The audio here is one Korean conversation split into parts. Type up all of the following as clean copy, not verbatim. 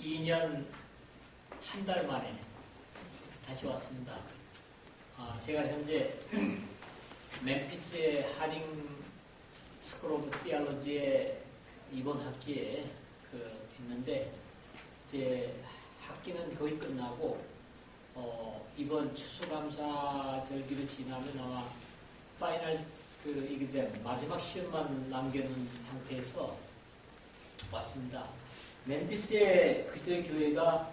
2년 한 달 만에 다시 왔습니다. 제가 현재 멤피스의 하링 스쿨 오브 티올로지에 이번 학기에 있는데, 이제 학기는 거의 끝나고 이번 추수감사절기를 지나면 아마 파이널 이그잼 마지막 시험만 남겨놓은 상태에서 왔습니다. 멤피스에 그때 교회가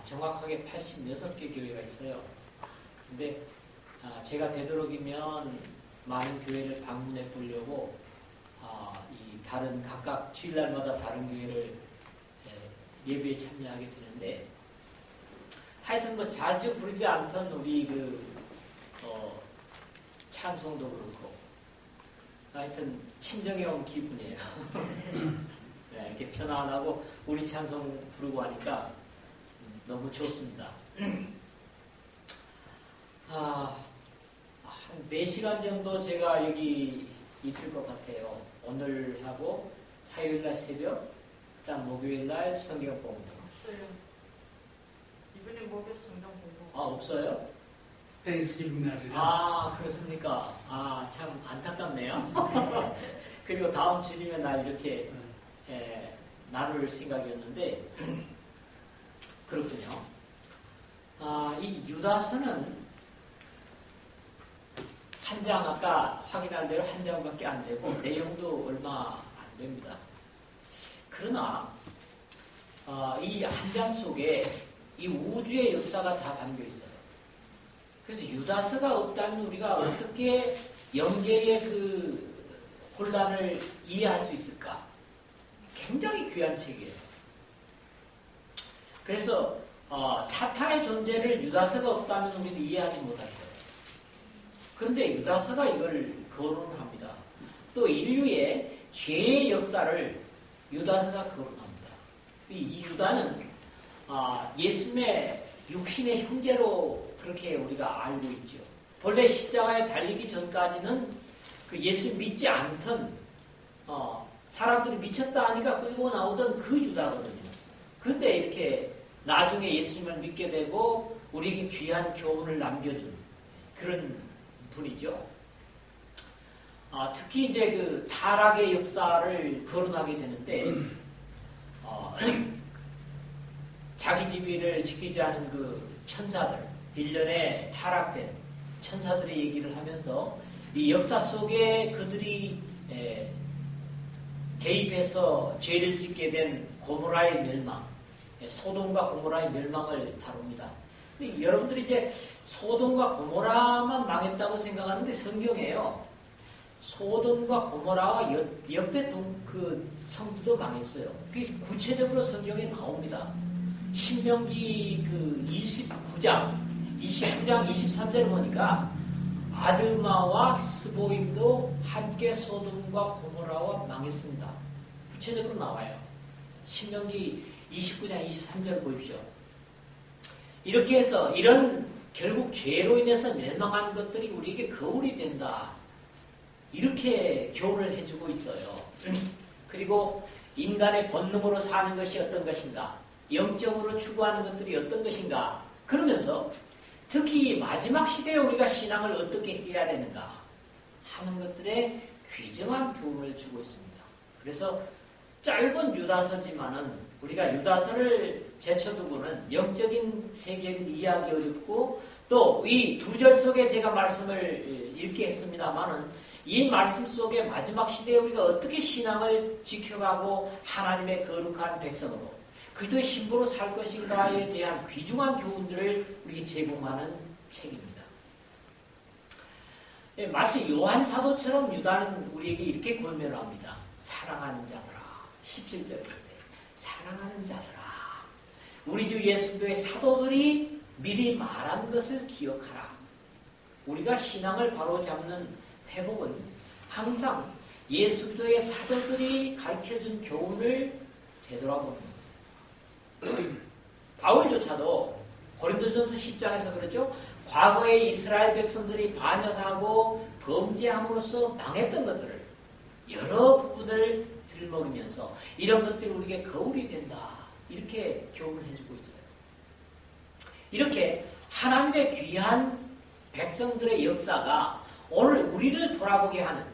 정확하게 86개 교회가 있어요. 근데 제가 되도록이면 많은 교회를 방문해 보려고 이 다른 각각 주일날마다 다른 교회를 예배에 참여하게 되는데, 하여튼 뭐 자주 부르지 않던 우리 찬송도 그렇고 하여튼 친정에 온 기분이에요. 네, 이렇게 편안하고 우리 찬송 부르고 하니까 너무 좋습니다. 한 4시간 정도 제가 여기 있을 것 같아요. 오늘하고 화요일날 새벽, 그 다음 목요일날 성경 공부. 없어요. 이번에 목요일 성경 공부. 없어요? 땡스기빙 날이라. 그렇습니까? 참 안타깝네요. 그리고 다음 주일이면 날 이렇게 나눌 생각이었는데 그렇군요. 이 유다서는 한 장, 아까 확인한 대로 한 장밖에 안 되고 내용도 얼마 안 됩니다. 그러나 이 한 장 속에 이 우주의 역사가 다 담겨 있어요. 그래서 유다서가 없다면 우리가 어떻게 영계의 혼란을 이해할 수 있을까? 굉장히 귀한 책이에요. 그래서 사탄의 존재를 유다서가 없다면 우리는 이해하지 못할 거예요. 그런데 유다서가 이걸 거론합니다. 또 인류의 죄의 역사를 유다서가 거론합니다. 이 유다는 예수님의 육신의 형제로 그렇게 우리가 알고 있죠. 본래 십자가에 달리기 전까지는 예수 믿지 않던 사람들이 미쳤다 하니까 끌고 나오던 그 유다거든요. 그런데 이렇게 나중에 예수님을 믿게 되고 우리에게 귀한 교훈을 남겨준 그런 분이죠. 특히 이제 타락의 역사를 거론하게 되는데 자기 지위를 지키지 않은 천사들, 일련의 타락된 천사들의 얘기를 하면서 이 역사 속에 그들이 개입해서 죄를 짓게 된 고모라의 멸망, 소돔과 고모라의 멸망을 다룹니다. 여러분들이 이제 소돔과 고모라만 망했다고 생각하는데 성경에요. 소돔과 고모라와 옆에 성도도 망했어요. 그게 구체적으로 성경에 나옵니다. 신명기 29장 23절을 보니까 아드마와 스보임도 함께 소돔과 고모라와 망했습니다. 구체적으로 나와요. 신명기 29장 23절 보십시오. 이렇게 해서 이런 결국 죄로 인해서 멸망한 것들이 우리에게 거울이 된다. 이렇게 교훈을 해주고 있어요. 그리고 인간의 본능으로 사는 것이 어떤 것인가? 영적으로 추구하는 것들이 어떤 것인가? 그러면서 특히 마지막 시대에 우리가 신앙을 어떻게 해야 되는가 하는 것들에 귀정한 교훈을 주고 있습니다. 그래서 짧은 유다서지만은 우리가 유다서를 제쳐두고는 영적인 세계를 이해하기 어렵고 또 이 2절 속에 제가 말씀을 읽게 했습니다만은 이 말씀 속에 마지막 시대에 우리가 어떻게 신앙을 지켜가고 하나님의 거룩한 백성으로 그리스도의 신부로 살 것인가에 대한 귀중한 교훈들을 우리에게 제공하는 책입니다. 마치 요한 사도처럼 유다는 우리에게 이렇게 권면합니다. 사랑하는 자들아. 17절에 사랑하는 자들아. 우리 주 예수 그리스도의 사도들이 미리 말한 것을 기억하라. 우리가 신앙을 바로잡는 회복은 항상 예수 그리스도의 사도들이 가르쳐준 교훈을 되돌아보는 겁니다. 바울조차도 고린도전서 10장에서 그러죠. 과거에 이스라엘 백성들이 반역하고 범죄함으로써 망했던 것들을 여러 부분을 들먹이면서 이런 것들이 우리에게 거울이 된다. 이렇게 교훈을 해주고 있어요. 이렇게 하나님의 귀한 백성들의 역사가 오늘 우리를 돌아보게 하는,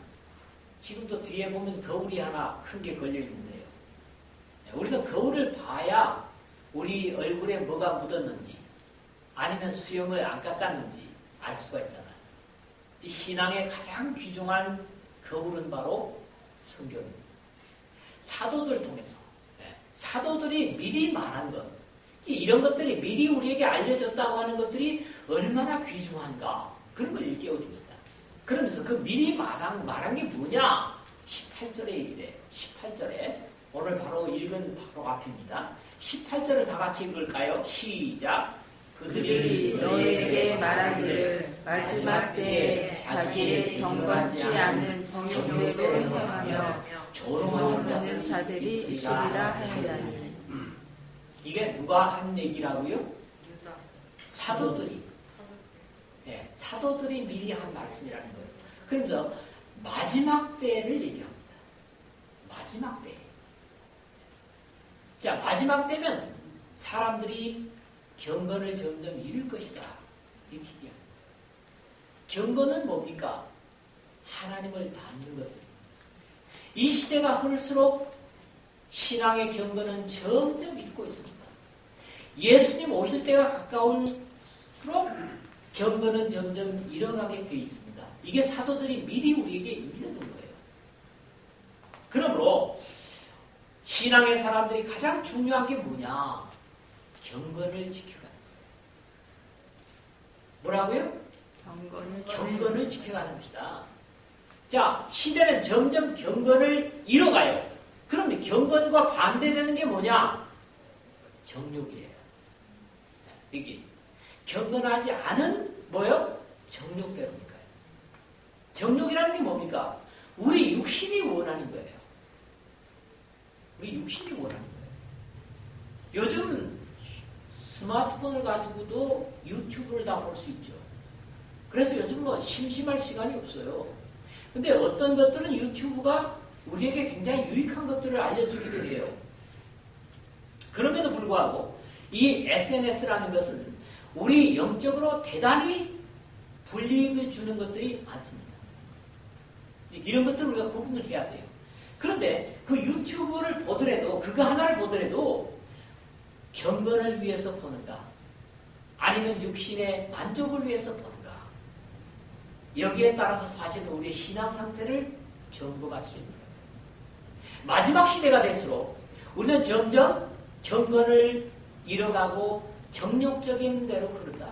지금도 뒤에 보면 거울이 하나 큰 게 걸려 있는데요. 우리도 거울을 봐야 우리 얼굴에 뭐가 묻었는지 아니면 수염을 안 깎았는지 알 수가 있잖아요. 이 신앙의 가장 귀중한 거울은 바로 성경입니다. 사도들을 통해서, 사도들이 미리 말한 것, 이런 것들이 미리 우리에게 알려졌다고 하는 것들이 얼마나 귀중한가, 그런 걸 일깨워줍니다. 그러면서 그 미리 말한 게 뭐냐? 18절에 얘기돼요. 18절에 오늘 바로 읽은 바로 앞입니다. 18절을 다 같이 읽을까요? 시작. 그들이 너희에게 말하기를 마지막 때에 자기의 경건치 않은 정욕대로 행하며 조롱하는 자들이 있으리라 하였나니. 이게 누가 한 얘기라고요? 유다. 사도들이. 네, 사도들이 미리 한 말씀이라는 거예요. 그러면서 마지막 때를 얘기합니다. 마지막 때. 자, 마지막 때면 사람들이 경건을 점점 잃을 것이다. 이렇게 얘기합니다. 경건은 뭡니까? 하나님을 닮는 것들입니다. 이 시대가 흐를수록 신앙의 경건은 점점 잃고 있습니다. 예수님 오실 때가 가까울수록 경건은 점점 잃어가게 되어 있습니다. 이게 사도들이 미리 우리에게 일러준 거예요. 그러므로 신앙의 사람들이 가장 중요한 게 뭐냐? 경건을 지켜가는 거예요. 뭐라고요? 경건을 지켜가는 것이다. 자, 시대는 점점 경건을 잃어가요. 그러면 경건과 반대되는 게 뭐냐? 정욕이에요. 이게 경건하지 않은 뭐요? 정욕대로니까요. 정욕이라는 게 뭡니까? 우리 육신이 원하는 거예요. 우리 육신이 원하는 거예요. 요즘 스마트폰을 가지고도 유튜브를 다 볼 수 있죠. 그래서 요즘 뭐 심심할 시간이 없어요. 근데 어떤 것들은 유튜브가 우리에게 굉장히 유익한 것들을 알려주기도 해요. 그럼에도 불구하고 이 SNS라는 것은 우리 영적으로 대단히 불이익을 주는 것들이 많습니다. 이런 것들을 우리가 구분을 해야 돼요. 그런데 그 유튜브를 보더라도, 그거 하나를 보더라도 경건을 위해서 보는가? 아니면 육신의 만족을 위해서 보는가? 여기에 따라서 사실은 우리의 신앙 상태를 점검할 수 있는 거예요. 마지막 시대가 될수록 우리는 점점 경건을 잃어가고 정욕적인 대로 흐른다.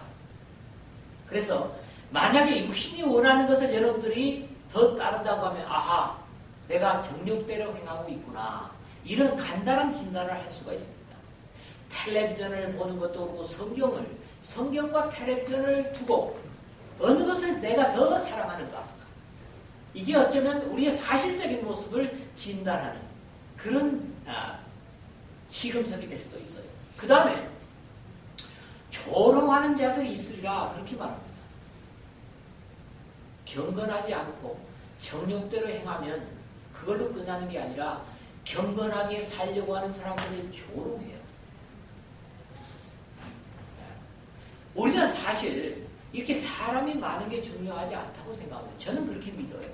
그래서 만약에 육신이 원하는 것을 여러분들이 더 따른다고 하면 아하, 내가 정욕대로 행하고 있구나. 이런 간단한 진단을 할 수가 있습니다. 텔레비전을 보는 것도 그렇고 성경과 텔레비전을 두고 어느 것을 내가 더 사랑하는가. 이게 어쩌면 우리의 사실적인 모습을 진단하는 그런 시금석이 될 수도 있어요. 그 다음에 조롱하는 자들이 있으리라 그렇게 말합니다. 경건하지 않고 정욕대로 행하면 그걸로 끝나는 게 아니라 경건하게 살려고 하는 사람들을 조롱해요. 우리는 사실 이렇게 사람이 많은 게 중요하지 않다고 생각합니다. 저는 그렇게 믿어요.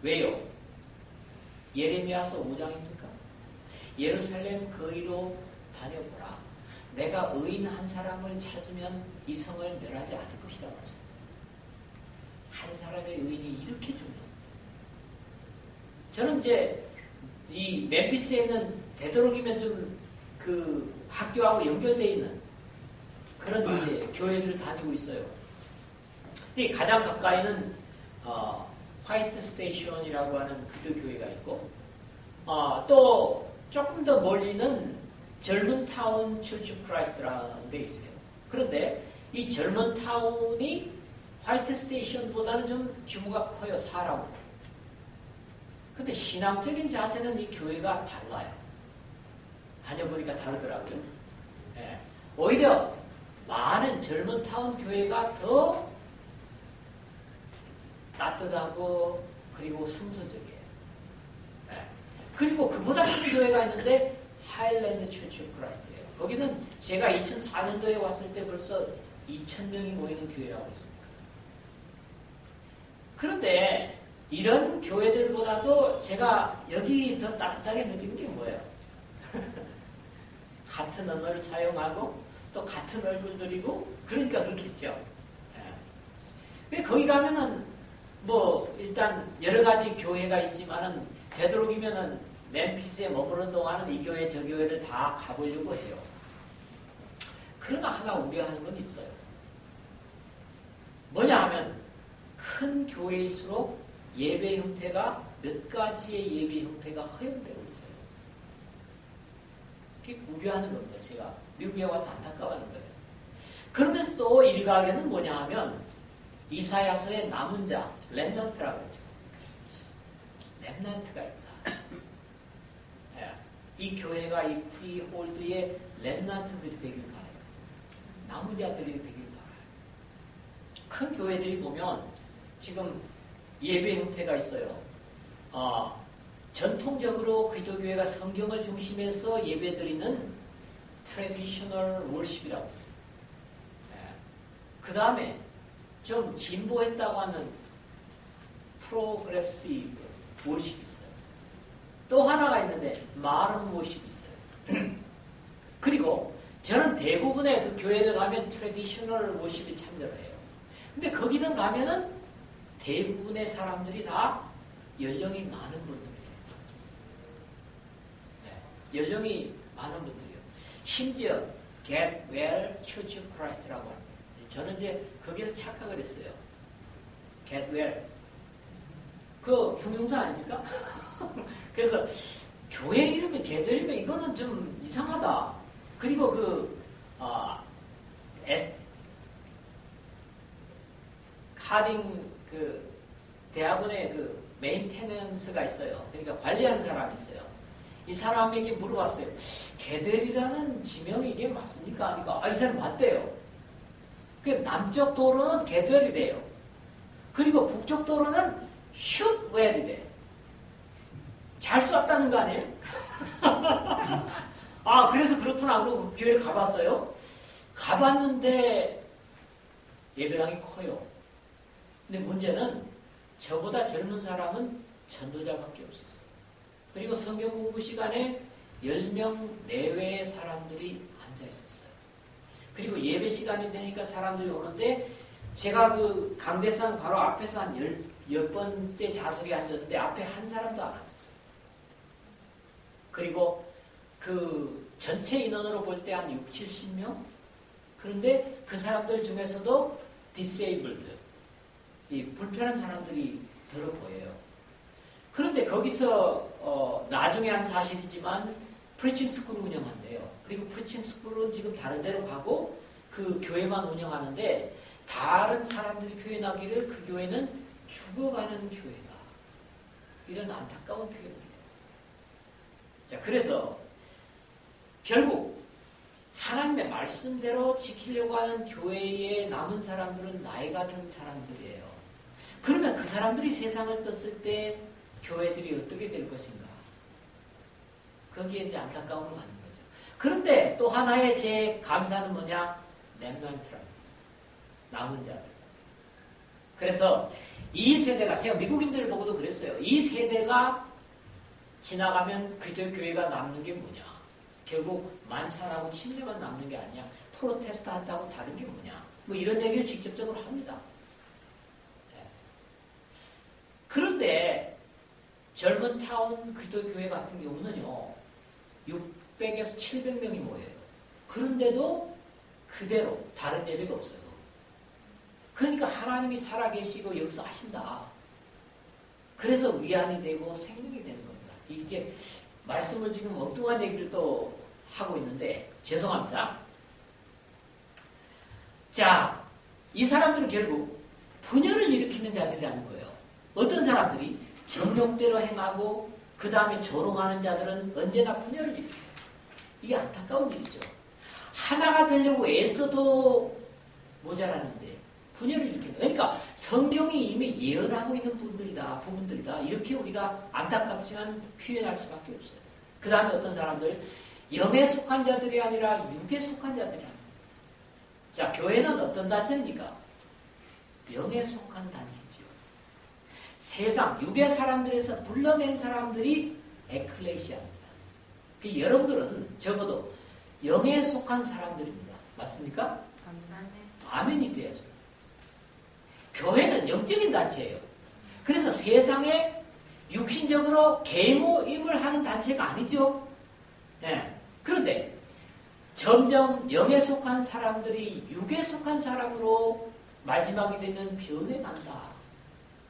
왜요? 예레미야서 5장입니까? 예루살렘 거리로 다녀보라. 내가 의인 한 사람을 찾으면 이 성을 멸하지 않을 것이라고 했습니다. 한 사람의 의인이 이렇게 중요합니다. 저는 이제 이 멤피스에 있는 되도록이면 좀 그 학교하고 연결되어 있는 그런 이제 교회들을 다니고 있어요. 근데 가장 가까이는 화이트 스테이션이라고 하는 기도 교회가 있고, 또 조금 더 멀리는 젊은 타운 처치 크라이스트라는 데 있어요. 그런데 이 젊은 타운이 화이트 스테이션보다는 좀 규모가 커요, 사람으로. 근데 신앙적인 자세는 이 교회가 달라요. 다녀보니까 다르더라고요. 네. 오히려 많은 젊은 타운 교회가 더 따뜻하고 그리고 성서적이에요. 네. 그리고 그보다 큰 교회가 있는데 하일랜드 처치 오브 크라이스트예요. 거기는 제가 2004년도에 왔을 때 벌써 2,000명이 모이는 교회라고 했습니다. 그런데 이런 교회들보다도 제가 여기 더 따뜻하게 느끼는 게 뭐예요? 같은 언어를 사용하고 또 같은 얼굴들이고 그러니까 그렇겠죠. 예. 거기 가면은 뭐 일단 여러 가지 교회가 있지만은 되도록이면은 멤피스에 머무는 동안은 이 교회 저 교회를 다 가보려고 해요. 그러나 하나 우려하는 건 있어요. 뭐냐 하면 큰 교회일수록 예배 형태가 몇 가지의 예배 형태가 허용되고 있어요. 그게 우려하는 겁니다. 제가 미국에 와서 안타까워하는 거예요. 그러면서 또 일각에는 뭐냐 하면 이사야서의 남은 자, 렘넌트라고 하죠. 렘넌트가 있다. 이 교회가 이 프리홀드의 렘넌트들이 되길 바라요. 남은 자들이 되길 바라요. 큰 교회들이 보면 지금 예배 형태가 있어요. 전통적으로 그리스도교회가 성경을 중심해서 예배드리는 트래디셔널 월십이라고 있어요. 그 다음에 좀 진보했다고 하는 프로그레시브 월십이 있어요. 또 하나가 있는데 마른 월십이 있어요. 그리고 저는 대부분의 그 교회들 가면 트래디셔널 월십에 참여를 해요. 근데 거기는 가면은 대부분의 사람들이 다 연령이 많은 분들이에요. 네, 연령이 많은 분들이에요. 심지어 Get Well Church of Christ라고 합니다. 저는 이제 거기에서 착각을 했어요. Get Well. 그 형용사 아닙니까? 그래서 교회 이름이 개들이면 이거는 좀 이상하다. 그리고 하딩 대학원에 메인테넌스가 있어요. 그러니까 관리하는 사람이 있어요. 이 사람에게 물어봤어요. 게델이라는 지명이 이게 맞습니까? 하니까 이 사람 맞대요. 남쪽 도로는 게델이래요. 그리고 북쪽 도로는 슛웰이래. 잘 쏘았다는 거 아니에요? 그래서 그렇구나. 그러고 그 교회를 가봤어요. 가봤는데 예배당이 커요. 근데 문제는 저보다 젊은 사람은 전도자밖에 없었어요. 그리고 성경 공부 시간에 10명 내외의 사람들이 앉아 있었어요. 그리고 예배 시간이 되니까 사람들이 오는데 제가 그 강대상 바로 앞에서 한 10번째 좌석에 앉았는데 앞에 한 사람도 안 앉았어요. 그리고 그 전체 인원으로 볼 때 한 6, 70명? 그런데 그 사람들 중에서도 disabled, 이 불편한 사람들이 들어 보여요. 그런데 거기서 나중에 한 사실이지만 프리칭 스쿨을 운영한대요. 그리고 프리칭 스쿨은 지금 다른 데로 가고 그 교회만 운영하는데 다른 사람들이 표현하기를 그 교회는 죽어가는 교회다. 이런 안타까운 표현이에요. 자, 그래서 결국 하나님의 말씀대로 지키려고 하는 교회에 남은 사람들은 나이가 든 사람들이에요. 그러면 그 사람들이 세상을 떴을 때 교회들이 어떻게 될 것인가? 거기에 이제 안타까움을 갖는 거죠. 그런데 또 하나의 제 감사는 뭐냐? 렘넌트라고. 남은 자들. 그래서 이 세대가, 제가 미국인들을 보고도 그랬어요. 이 세대가 지나가면 그리스도 교회가 남는 게 뭐냐? 결국 만찬하고 침례만 남는 게 아니야. 프로테스탄트하고 다른 게 뭐냐? 뭐 이런 얘기를 직접적으로 합니다. 네. 그런데 젊은 타운 그리스도 교회 같은 경우는요. 600에서 700명이 모여요. 그런데도 그대로 다른 예배가 없어요. 그러니까 하나님이 살아계시고 역사하신다. 그래서 위안이 되고 생명이 되는 겁니다. 이게 말씀을 지금 엉뚱한 얘기를 또 하고 있는데 죄송합니다. 자, 이 사람들은 결국 분열을 일으키는 자들이라는 거예요. 어떤 사람들이 정욕대로 행하고 그 다음에 조롱하는 자들은 언제나 분열을 일으켜요. 이게 안타까운 일이죠. 하나가 되려고 애써도 모자라는데 분열을 일으키는. 그러니까 성경이 이미 예언하고 있는 부분들이다. 이렇게 우리가 안타깝지만 표현할 수밖에 없어요. 그 다음에 어떤 사람들 영에 속한 자들이 아니라 육에 속한 자들이야. 자, 교회는 어떤 단체입니까? 영에 속한 단체죠. 세상, 육의 사람들에서 불러낸 사람들이 에클레시아입니다. 그래서 여러분들은 적어도 영에 속한 사람들입니다. 맞습니까? 아멘이 돼야죠. 교회는 영적인 단체예요. 그래서 세상에 육신적으로 계모임을 하는 단체가 아니죠. 네. 그런데 점점 영에 속한 사람들이 육에 속한 사람으로 마지막이 되면 변해간다.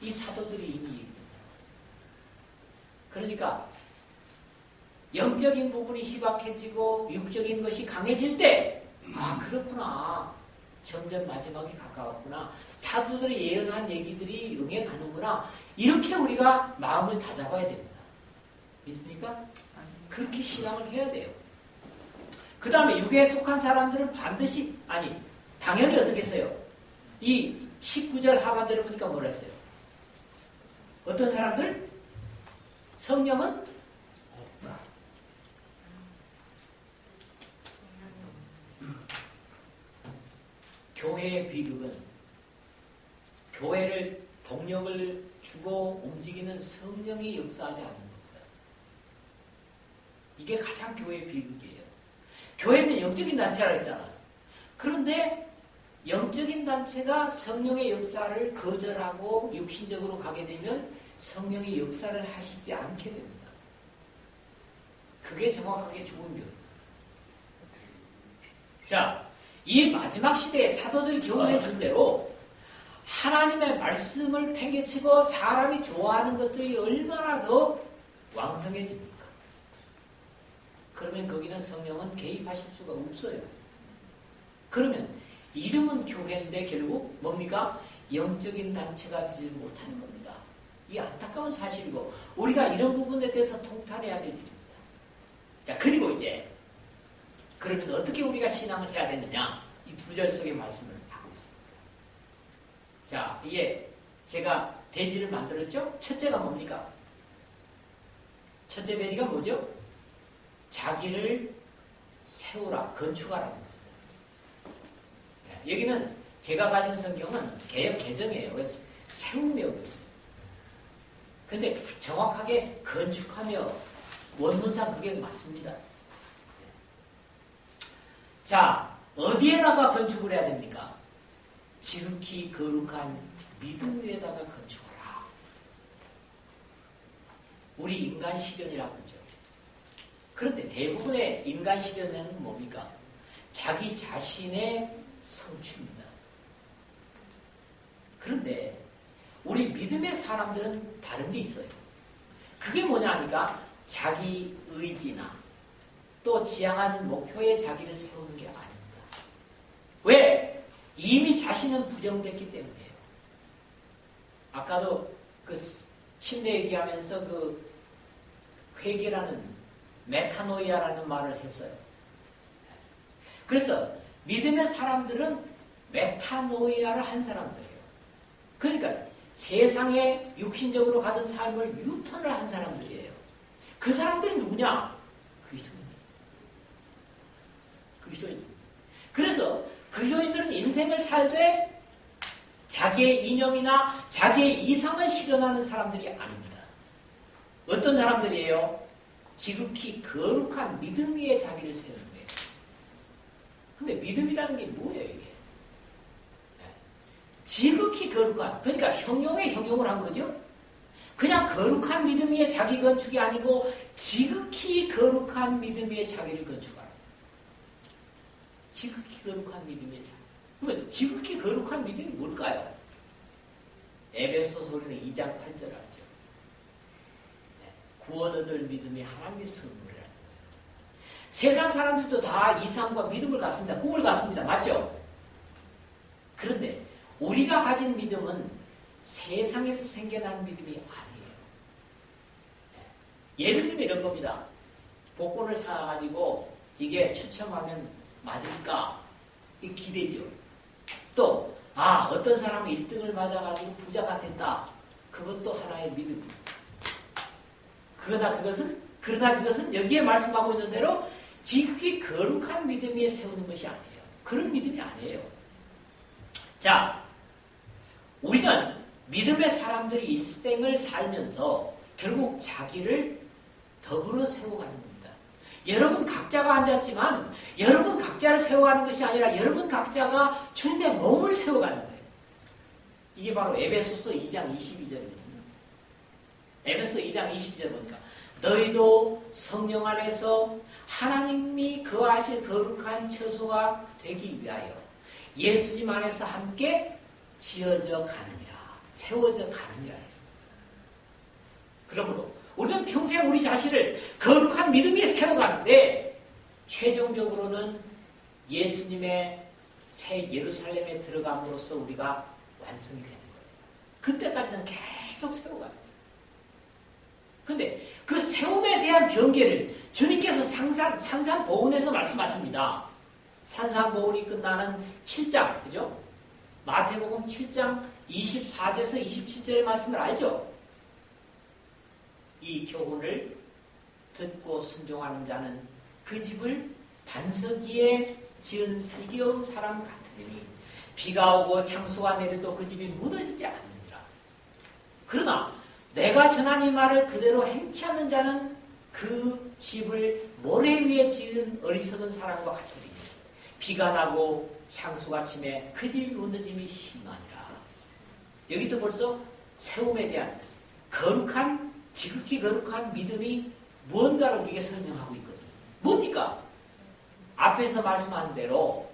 이 사도들이 이미 얘기합니다. 그러니까 영적인 부분이 희박해지고 육적인 것이 강해질 때 아, 그렇구나. 점점 마지막이 가까웠구나. 사도들이 예언한 얘기들이 응해 가는구나. 이렇게 우리가 마음을 다잡아야 됩니다. 믿습니까? 그렇게 신앙을 해야 돼요. 그 다음에 육에 속한 사람들은 반드시, 아니, 당연히 어떻게 했어요? 이 19절 하반대로 보니까 뭐라 했어요? 어떤 사람들? 성령은 없다. 교회의 비극은 교회를 동력을 주고 움직이는 성령이 역사하지 않는 겁니다. 이게 가장 교회의 비극이에요. 교회는 영적인 단체라 했잖아요. 그런데 영적인 단체가 성령의 역사를 거절하고 육신적으로 가게 되면 성령의 역사를 하시지 않게 됩니다. 그게 정확하게 죽은 교회입니다. 자, 이 마지막 시대에 사도들이 경험해 준 대로 하나님의 말씀을 팽개치고 사람이 좋아하는 것들이 얼마나 더 왕성해집니까? 그러면 거기는 성령은 개입하실 수가 없어요. 그러면 이름은 교회인데 결국 뭡니까? 영적인 단체가 되지 못하는 겁니다. 이 안타까운 사실이고 우리가 이런 부분에 대해서 통탄해야 될 일입니다. 자, 그리고 이제 그러면 어떻게 우리가 신앙을 해야 되느냐? 이 두 절 속의 말씀을 하고 있습니다. 자, 이게 제가 대지를 만들었죠? 첫째가 뭡니까? 첫째 대지가 뭐죠? 자기를 세우라, 건축하라고 합니다. 여기는 제가 가진 성경은 개역 개정이에요. 그래서 세우며 그랬어요. 근데 정확하게 건축하며 원문상 그게 맞습니다. 자, 어디에다가 건축을 해야 됩니까? 지극히 거룩한 믿음 위에다가 건축하라. 우리 인간 실현이라고 그러죠. 그런데 대부분의 인간 실현은 뭡니까? 자기 자신의 성취입니다. 그런데 우리 믿음의 사람들은 다른 게 있어요. 그게 뭐냐 하니까 자기 의지나 또 지향한 목표에 자기를 세우는 게 아닙니다. 왜? 이미 자신은 부정됐기 때문이에요. 아까도 그 침례 얘기하면서 그 회개라는 메타노이아라는 말을 했어요. 그래서 믿음의 사람들은 메타노이아를 한 사람들이에요. 그러니까 세상에 육신적으로 가던 삶을 유턴을 한 사람들이에요. 그 사람들이 누구냐? 그리스도인. 그래서 그리스도인들은 인생을 살되 자기의 이념이나 자기의 이상을 실현하는 사람들이 아닙니다. 어떤 사람들이에요? 지극히 거룩한 믿음 위에 자기를 세우는 거예요. 근데 믿음이라는 게 뭐예요, 이게? 지극히 거룩한, 그러니까 형용에 형용을 한 거죠? 그냥 거룩한 믿음 위에 자기 건축이 아니고 지극히 거룩한 믿음 위에 자기를 건축하라. 지극히 거룩한 믿음의 자기. 그러면 지극히 거룩한 믿음이 뭘까요? 에베소서는 2장 8절 알죠? 구원 얻을 믿음이 하나님의 선물이라는 거예요. 세상 사람들도 다 이상과 믿음을 갖습니다. 꿈을 갖습니다. 맞죠? 그런데 우리가 가진 믿음은 세상에서 생겨난 믿음이 아니에요. 예를 들면 이런 겁니다. 복권을 사가지고 이게 추첨하면 맞을까? 이 기대죠. 또 어떤 사람은 1등을 맞아가지고 부자가 됐다. 그것도 하나의 믿음입니다. 그러나 그것은 여기에 말씀하고 있는 대로 지극히 거룩한 믿음 위에 세우는 것이 아니에요. 그런 믿음이 아니에요. 자, 우리는 믿음의 사람들이 일생을 살면서 결국 자기를 더불어 세워가는 겁니다. 여러분 각자가 앉았지만 여러분 각자를 세워가는 것이 아니라 여러분 각자가 주님의 몸을 세워가는 거예요. 이게 바로 에베소서 2장 22절이거든요. 에베소 2장 22절 보니까 너희도 성령 안에서 하나님이 거하실 거룩한 처소가 되기 위하여 예수님 안에서 함께 지어져 가느니라. 세워져 가느니라. 그러므로 우리는 평생 우리 자신을 거룩한 믿음 위에 세워가는데 최종적으로는 예수님의 새 예루살렘에 들어감으로써 우리가 완성이 되는 거예요. 그때까지는 계속 세워가요. 근데 그 세움에 대한 경계를 주님께서 산상보훈에서 말씀하십니다. 산상보훈이 끝나는 7장, 그죠? 마태복음 7장 24절에서 27절의 말씀을 알죠? 이 교훈을 듣고 순종하는 자는 그 집을 반석 위에 지은 슬기로운 사람 같으니 비가 오고 창수가 내려도 그 집이 무너지지 않느니라. 그러나 내가 전한 이 말을 그대로 행치 않는 자는 그 집을 모래 위에 지은 어리석은 사람과 같으리니 비가 나고 창수가 침해 그 집이 무너짐이 심하니라. 여기서 벌써 세움에 대한 거룩한 지극히 거룩한 믿음이 무언가를 우리에게 설명하고 있거든요. 뭡니까? 앞에서 말씀한 대로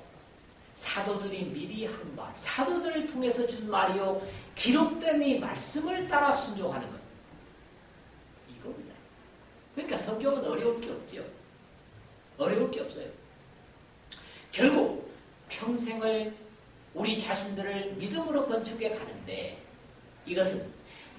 사도들이 미리 한 말, 사도들을 통해서 준 말이요 기록된 이 말씀을 따라 순종하는 것. 이겁니다. 그러니까 성경은 어려울 게 없죠. 어려울 게 없어요. 결국 평생을 우리 자신들을 믿음으로 건축해 가는데 이것은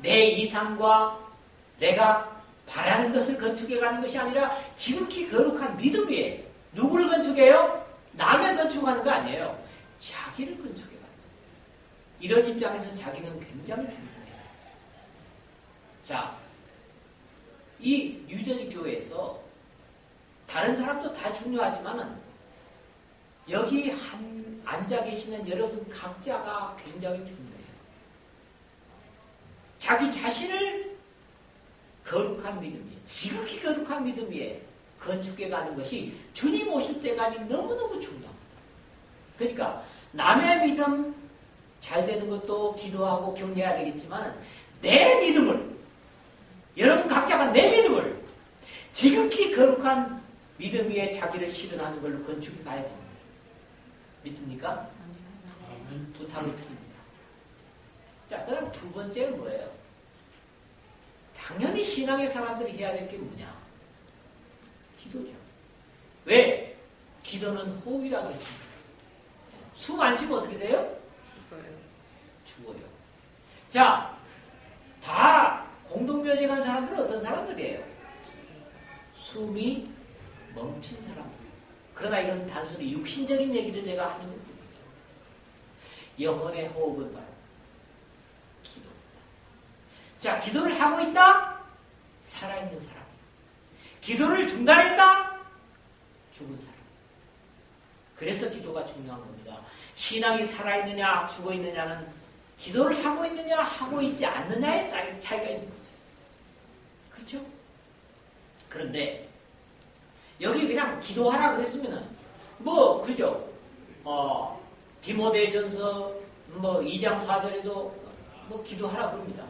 내 이상과 내가 바라는 것을 건축해 가는 것이 아니라 지극히 거룩한 믿음 위에 누구를 건축해요? 남의 건축하는 거 아니에요. 자기를 건축해 가는 거예요. 이런 입장에서 자기는 굉장히 중요해요. 자, 이 뉴저지 교회에서 다른 사람도 다 중요하지만은 여기 앉아 계시는 여러분 각자가 굉장히 중요해요. 자기 자신을 거룩한 믿음 위에, 지극히 거룩한 믿음 위에 건축해 가는 것이 주님 오실 때까지 너무너무 중요합니다. 그러니까 남의 믿음 잘 되는 것도 기도하고 격려해야 되겠지만 내 믿음을, 여러분 각자가 내 믿음을 지극히 거룩한 믿음 위에 자기를 실현하는 걸로 건축해 가야 됩니다. 믿습니까? 두 탑을 틀립니다. 자, 그 다음 두 번째는 뭐예요? 당연히 신앙의 사람들이 해야 될 게 뭐냐? 기도죠. 왜? 기도는 호흡이라고 했습니다. 숨 안 쉬면 어떻게 돼요? 죽어요. 자, 다 공동묘지간 사람들은 어떤 사람들이에요? 숨이 멈춘 사람들이에요. 그러나 이것은 단순히 육신적인 얘기를 제가 하는 것뿐이에요. 영혼의 호흡은 바로 기도입니다. 자, 기도를 하고 있다? 살아있는 사람이에요. 기도를 중단했다? 죽은 사람. 그래서 기도가 중요한 겁니다. 신앙이 살아있느냐 죽어있느냐는 기도를 하고 있느냐 하고 있지 않느냐의 차이가 있는 거죠. 그렇죠? 그런데 여기 그냥 기도하라 그랬으면은 그죠? 디모데전서 2장 4절에도 기도하라 그럽니다.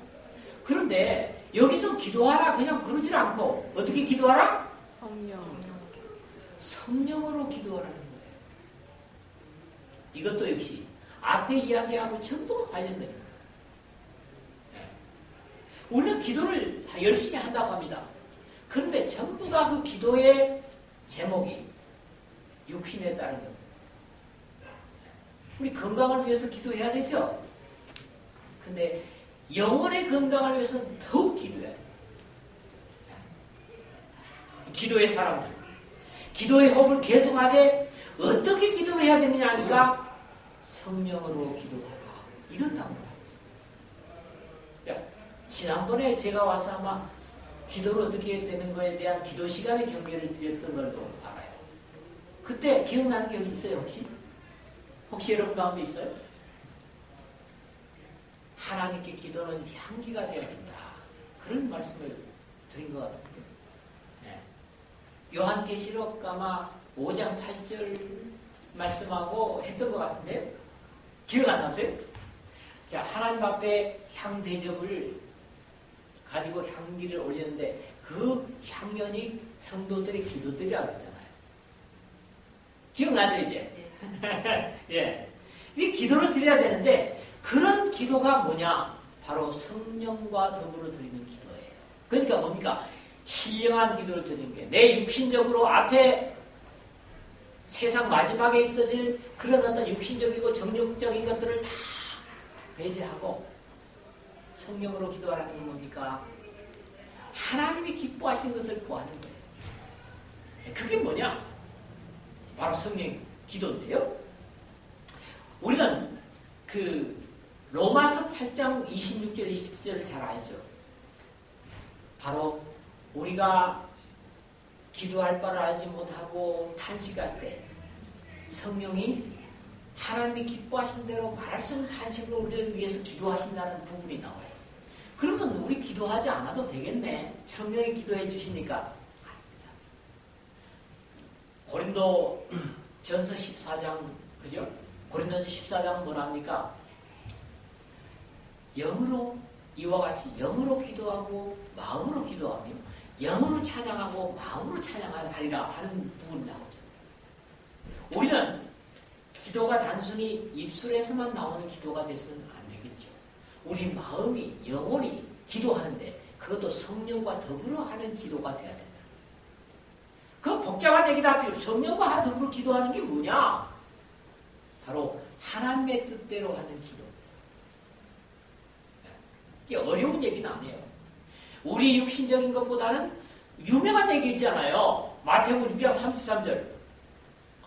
그런데 여기서 기도하라 그냥 그러질 않고 어떻게 기도하라? 성령으로 기도하라는 거예요. 이것도 역시 앞에 이야기하고 전부가 관련된 거예요. 우리는 기도를 열심히 한다고 합니다. 그런데 전부가 그 기도의 제목이 육신에 따른 겁니다. 우리 건강을 위해서 기도해야 되죠? 근데 영혼의 건강을 위해서는 더욱 기도해야 돼요. 기도의 사람들. 기도의 호흡을 계속하되 어떻게 기도를 해야 되느냐 하니까 성령으로 기도하라. 이런 당부를 하고 있습니다. 지난번에 제가 와서 아마 기도를 어떻게 해야 되는 거에 대한 기도 시간의 경계를 드렸던 걸로 알아요. 그때 기억나는 게 있어요, 혹시? 혹시 여러분 가운데 있어요? 하나님께 기도는 향기가 되어야 된다. 그런 말씀을 드린 것 같은데. 네. 요한계시록 아마 5장 8절 말씀하고 했던 것 같은데 기억 안 나세요? 자, 하나님 앞에 향 대접을 가지고 향기를 올렸는데 그 향연이 성도들의 기도들이라고 했잖아요. 기억나죠, 이제? 예. 이 기도를 드려야 되는데 그런 기도가 뭐냐? 바로 성령과 더불어 드리는 기도예요. 그러니까 뭡니까? 신령한 기도를 드리는 게 내 육신적으로 앞에 세상 마지막에 있어질 그런 어떤 육신적이고 정욕적인 것들을 다 배제하고 성령으로 기도하라는 건 뭡니까? 하나님이 기뻐하시는 것을 구하는 거예요. 그게 뭐냐? 바로 성령 기도인데요. 우리는 그 로마서 8장 26절 27절을 잘 알죠. 바로 우리가 기도할 바를 알지 못하고 탄식할 때 성령이 하나님이 기뻐하신 대로 말씀 탄식으로 우리를 위해서 기도하신다는 부분이 나와요. 그러면 우리 기도하지 않아도 되겠네. 성령이 기도해 주시니까. 아닙니다. 고린도 전서 14장, 그죠? 고린도전서 14장은 뭐랍니까? 영으로, 이와 같이 영으로 기도하고 마음으로 기도하며 영으로 찬양하고 마음으로 찬양하리라 하는 부분이 나오죠. 우리는 기도가 단순히 입술에서만 나오는 기도가 돼서는 안 되겠죠. 우리 마음이 영혼이 기도하는데 그것도 성령과 더불어 하는 기도가 돼야 된다. 그 복잡한 얘기다 필요. 성령과 더불어 기도하는 게 뭐냐? 바로 하나님의 뜻대로 하는 기도. 이게 어려운 얘기는 아니에요. 우리 육신적인 것보다는 유명한 얘기 있잖아요. 마태복음 6장 33절.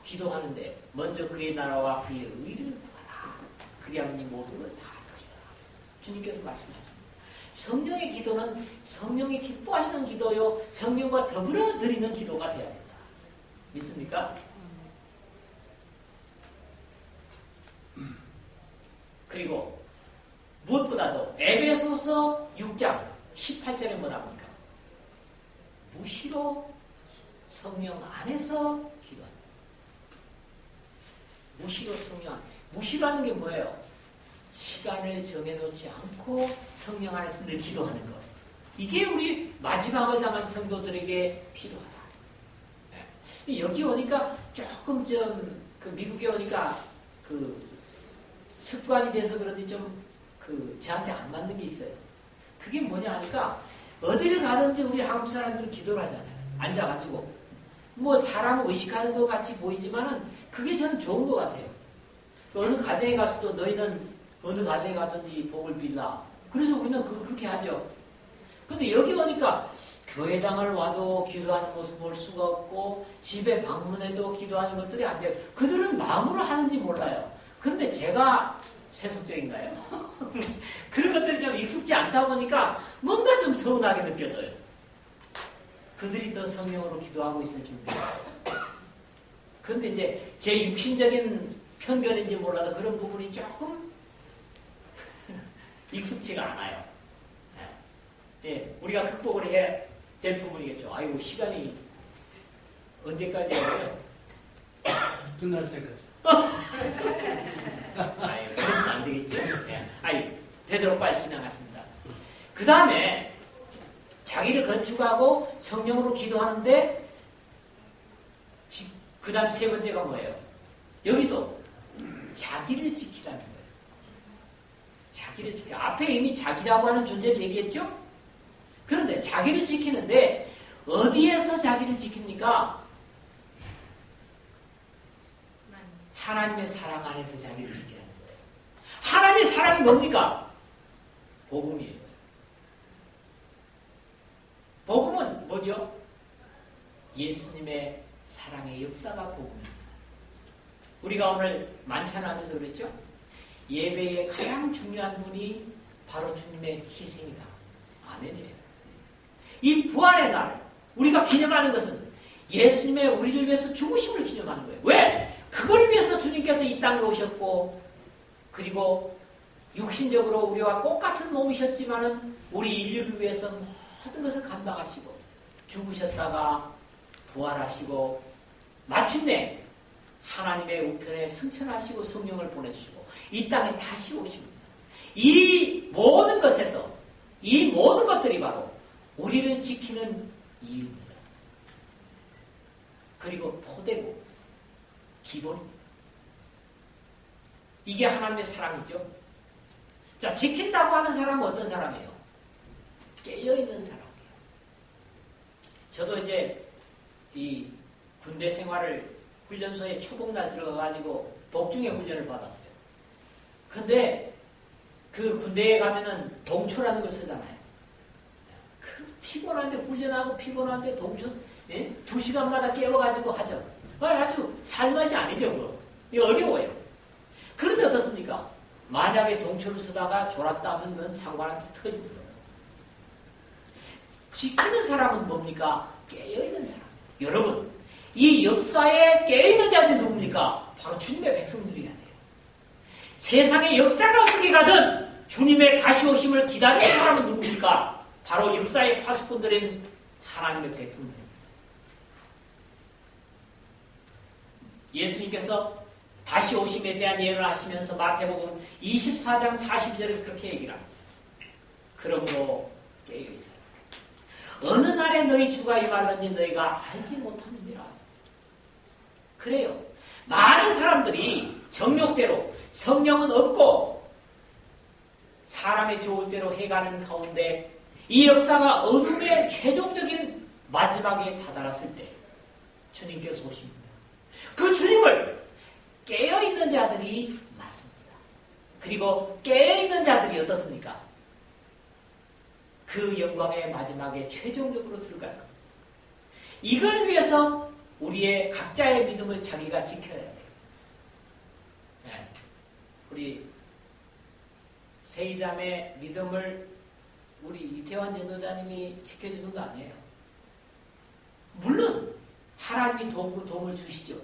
기도하는데 먼저 그의 나라와 그의 의를 구하라. 그리하면 이 모든 걸 다 할 것이다. 주님께서 말씀하십니다. 성령의 기도는 성령이 기뻐하시는 기도요. 성령과 더불어 드리는 기도가 되어야 된다. 믿습니까? 그리고 무엇보다도 에베소서 6장 18절에 뭐랍니까? 무시로 성령 안에서 기도한다. 무시로 성령, 무시라는 게 뭐예요? 시간을 정해놓지 않고 성령 안에서 늘 기도하는 것. 이게 우리 마지막을 당한 성도들에게 필요하다. 네. 여기 오니까 조금 그 미국에 오니까 그 습관이 돼서 그런지 좀 저한테 안 맞는 게 있어요. 그게 뭐냐 하니까 어디를 가든지 우리 한국 사람들은 기도를 하잖아요. 앉아가지고. 뭐 사람을 의식하는 것 같이 보이지만은 그게 저는 좋은 것 같아요. 어느 가정에 가서도 너희는 어느 가정에 가든지 복을 빌라. 그래서 우리는 그렇게 하죠. 근데 여기 오니까 교회당을 와도 기도하는 모습 볼 수가 없고 집에 방문해도 기도하는 것들이 안 돼요. 그들은 마음으로 하는지 몰라요. 근데 제가 세속적인가요? 그런 것들이 좀 익숙지 않다 보니까 뭔가 좀 서운하게 느껴져요. 그들이 더 성령으로 기도하고 있을 준비예요. 그런데 이제 제 육신적인 편견인지 몰라도 그런 부분이 조금 익숙치가 않아요. 예, 우리가 극복을 해야 될 부분이겠죠. 아이고, 시간이 언제까지예요? 끝날 때까지. 아이, 그래서는 안 되겠죠. 예. 아이, 되도록 빨리 지나갔습니다. 그 다음에 자기를 건축하고 성령으로 기도하는데 그 다음 세 번째가 뭐예요? 여기도 자기를 지키라는 거예요. 자기를 지켜. 앞에 이미 자기라고 하는 존재를 얘기했죠? 그런데 자기를 지키는데 어디에서 자기를 지킵니까? 하나님의 사랑 안에서 자기를 지키라는 거예요. 하나님의 사랑이 뭡니까? 복음이에요. 복음은 뭐죠? 예수님의 사랑의 역사가 복음입니다. 우리가 오늘 만찬하면서 그랬죠? 예배의 가장 중요한 분이 바로 주님의 희생이다. 아멘이에요. 이 부활의 날, 우리가 기념하는 것은 예수님의 우리를 위해서 죽으심을 기념하는 거예요. 왜? 그걸 위해서 주님께서 이 땅에 오셨고 그리고 육신적으로 우리와 똑같은 몸이셨지만은 우리 인류를 위해서 모든 것을 감당하시고 죽으셨다가 부활하시고 마침내 하나님의 우편에 승천하시고 성령을 보내주시고 이 땅에 다시 오십니다. 이 모든 것에서 이 모든 것들이 바로 우리를 지키는 이유입니다. 그리고 토대고 기본입니다. 이게 하나님의 사랑이죠. 자, 지킨다고 하는 사람은 어떤 사람이에요? 깨어있는 사람이에요. 저도 이제 이 군대 생활을 훈련소에 초복날 들어가가지고 복중의 훈련을 받았어요. 근데 그 군대에 가면은 동초라는 걸 쓰잖아요. 그 피곤한데 훈련하고 피곤한데 동초 2시간마다 깨워가지고 하죠. 아주 살맛이 아니죠. 그거. 이거 어려워요. 그런데 어떻습니까? 만약에 동초를 쓰다가 졸았다 하면 그건 상관한테 터지는 거예요. 지키는 사람은 뭡니까? 깨어있는 사람. 여러분, 이 역사에 깨어있는 자들이 누굽니까? 바로 주님의 백성들이어야 돼요. 세상의 역사가 어떻게 가든 주님의 다시 오심을 기다리는 사람은 누굽니까? 바로 역사의 파수꾼들인 하나님의 백성들입니다. 예수님께서 다시 오심에 대한 예언을 하시면서 마태복음 24장 40절에 그렇게 얘기를 합니다. 그러므로 깨어있어라. 어느 날에 너희 주가 임할는지 너희가 알지 못함이니라. 그래요. 많은 사람들이 정욕대로 성령은 없고 사람의 좋을 대로 해가는 가운데 이 역사가 어둠의 최종적인 마지막에 다다랐을 때 주님께서 오십니다. 그 주님을 깨어있는 자들이 맞습니다. 그리고 깨어있는 자들이 어떻습니까? 그 영광의 마지막에 최종적으로 들어갈 겁니다. 이걸 위해서 우리의 각자의 믿음을 자기가 지켜야 돼요. 네. 우리 세이자매 믿음을 우리 이태환 전도자님이 지켜주는 거 아니에요. 물론 하나님이 도움을 주시죠.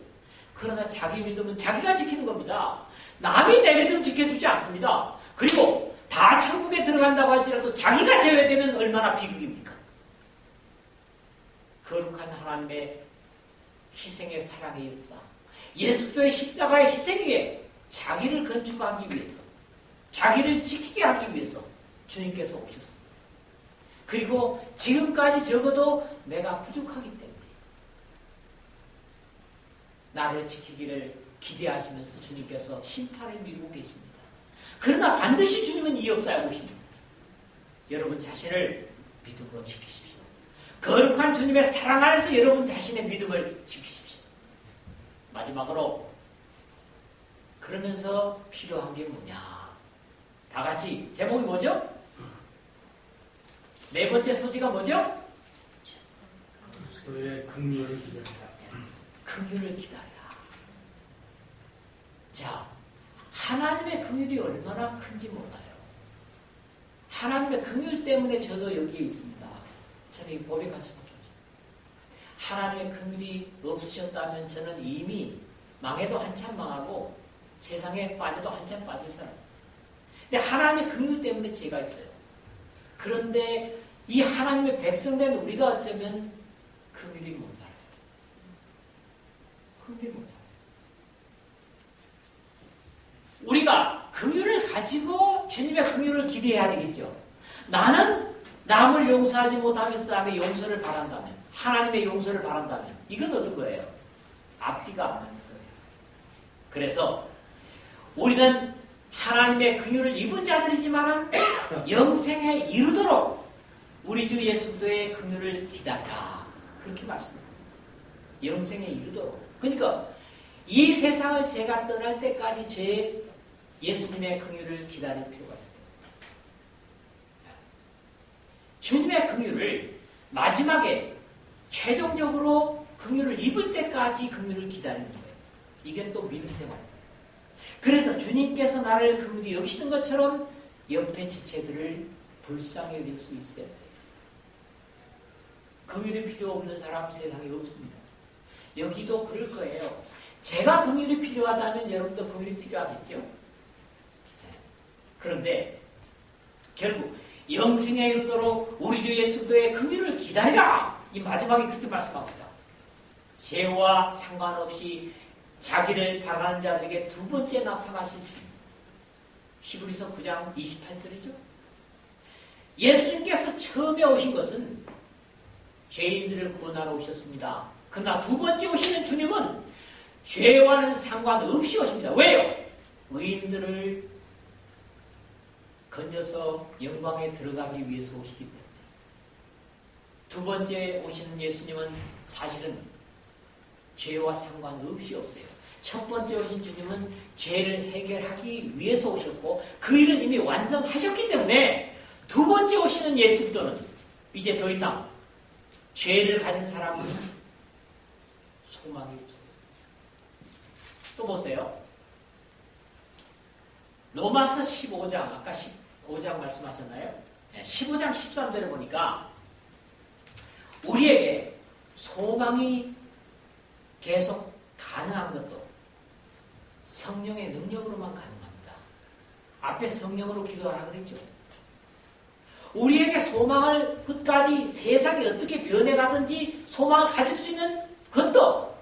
그러나 자기 믿음은 자기가 지키는 겁니다. 남이 내 믿음 지켜주지 않습니다. 그리고 다 천국에 들어간다고 할지라도 자기가 제외되면 얼마나 비극입니까? 거룩한 하나님의 희생의 사랑의 역사, 예수도의 십자가의 희생 위에 자기를 건축하기 위해서, 자기를 지키게 하기 위해서 주님께서 오셨습니다. 그리고 지금까지 적어도 내가 부족하기 때문에 나를 지키기를 기대하시면서 주님께서 심판을 미루고 계십니다. 그러나 반드시 주님은 이 역사에 오십니다. 여러분 자신을 믿음으로 지키십시오. 거룩한 주님의 사랑 안에서 여러분 자신의 믿음을 지키십시오. 마지막으로 그러면서 필요한 게 뭐냐? 다 같이 제목이 뭐죠? 네 번째 소지가 뭐죠? 그리스도의 긍휼을 기다리라. 긍휼을 기다리라. 자, 하나님의 긍휼이 얼마나 큰지 몰라요. 하나님의 긍휼 때문에 저도 여기에 있습니다. 저는 이 고백할 수밖에 없어요. 하나님의 긍휼이 없으셨다면 저는 이미 망해도 한참 망하고 세상에 빠져도 한참 빠질 사람. 근데 하나님의 긍휼 때문에 제가 있어요. 그런데 이 하나님의 백성된 우리가 어쩌면 긍휼이 모자라요. 긍휼이 모자라요. 우리가 긍휼을 가지고 주님의 긍휼을 기대해야 되겠죠. 나는 남을 용서하지 못하면서 남의 용서를 바란다면, 하나님의 용서를 바란다면 이건 어떤 거예요? 앞뒤가 안 맞는 거예요. 그래서 우리는 하나님의 긍휼을 입은 자들이지만 영생에 이르도록 우리 주 예수 그리스도의 긍휼을 기다리라. 그렇게 말씀합니다. 영생에 이르도록. 그러니까 이 세상을 제가 떠날 때까지 제 예수님의 긍휼을 기다릴 필요가 있어요. 주님의 긍휼을 마지막에 최종적으로 긍휼을 입을 때까지 긍휼을 기다리는 거예요. 이게 또 믿음 생활입니다. 그래서 주님께서 나를 긍휼히 여기시는 것처럼 옆에 지체들을 불쌍히 여길 수 있어야 돼요. 긍휼이 필요 없는 사람 세상에 없습니다. 여기도 그럴 거예요. 제가 긍휼이 필요하다면 여러분도 긍휼이 필요하겠죠. 네. 그런데 결국 영생에 이르도록 우리 주 예수 그리스도의 긍휼을 기다리라. 이 마지막에 그렇게 말씀합니다. 죄와 상관없이 자기를 바라는 자들에게 두 번째 나타나실 주님. 히브리서 9장 28절이죠. 예수님께서 처음에 오신 것은 죄인들을 구원하러 오셨습니다. 그러나 두 번째 오시는 주님은 죄와는 상관없이 오십니다. 왜요? 의인들을 건져서 영광에 들어가기 위해서 오시기 때문에. 두 번째 오시는 예수님은 사실은 죄와 상관없이 오세요. 첫 번째 오신 주님은 죄를 해결하기 위해서 오셨고 그 일을 이미 완성하셨기 때문에 두 번째 오시는 예수 그리스도는 이제 더 이상 죄를 가진 사람은 소망이 없어요. 또 보세요. 로마서 15장, 아까 15장 말씀하셨나요? 15장 13절에 보니까 우리에게 소망이 계속 가능한 것도 성령의 능력으로만 가능합니다. 앞에 성령으로 기도하라 그랬죠. 우리에게 소망을 끝까지 세상이 어떻게 변해가든지 소망을 가질 수 있는 것도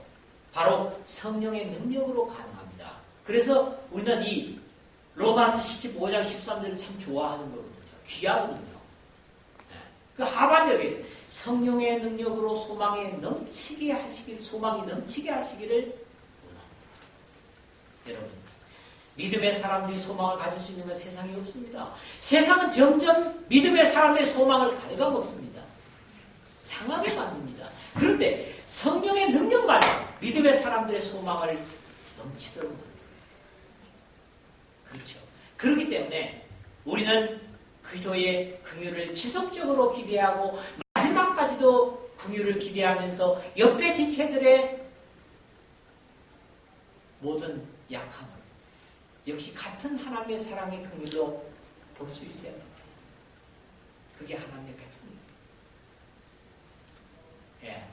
바로 성령의 능력으로 가능합니다. 그래서 우리는 이 로마서 15장 13절을 참 좋아하는 거거든요. 귀하거든요. 그 하반절에 성령의 능력으로 소망이 넘치게 하시기를 원합니다. 여러분, 믿음의 사람들이 소망을 가질 수 있는 건 세상에 없습니다. 세상은 점점 믿음의 사람들의 소망을 갉아먹습니다. 상하게 만듭니다. 그런데 성령의 능력만 믿음의 사람들의 소망을 넘치도록 만듭니다. 그렇죠. 그렇기 때문에 우리는 그리스도의 긍휼을 지속적으로 기대하고 마지막까지도 긍휼을 기대하면서 옆에 지체들의 모든 약함을 역시 같은 하나님의 사랑의 긍휼로 볼 수 있어야 됩니다. 그게 하나님의 백성입니다. 예.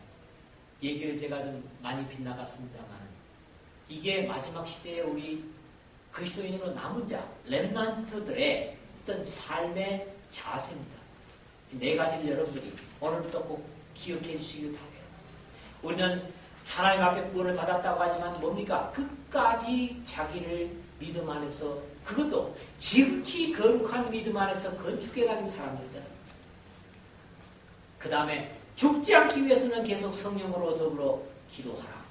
얘기를 제가 좀 많이 빗나갔습니다만 이게 마지막 시대에 우리 그리스도인으로 남은 자, 렘넌트들의 어떤 삶의 자세입니다. 네 가지를 여러분들이 오늘부터 꼭 기억해 주시길 바라요. 우리는 하나님 앞에 구원을 받았다고 하지만 뭡니까? 끝까지 자기를 믿음 안에서 그것도 지극히 거룩한 믿음 안에서 건축해가는 사람들이다. 그 다음에 죽지 않기 위해서는 계속 성령으로 더불어 기도하라.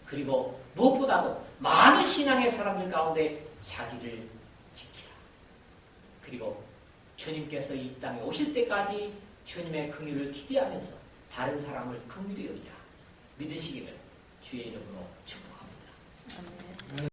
그리고 무엇보다도 많은 신앙의 사람들 가운데 자기를 지키라. 그리고 주님께서 이 땅에 오실 때까지 주님의 긍휼을 기대하면서 다른 사람을 긍휼히 여기라. 믿으시기를 주의 이름으로 축복합니다. 아멘.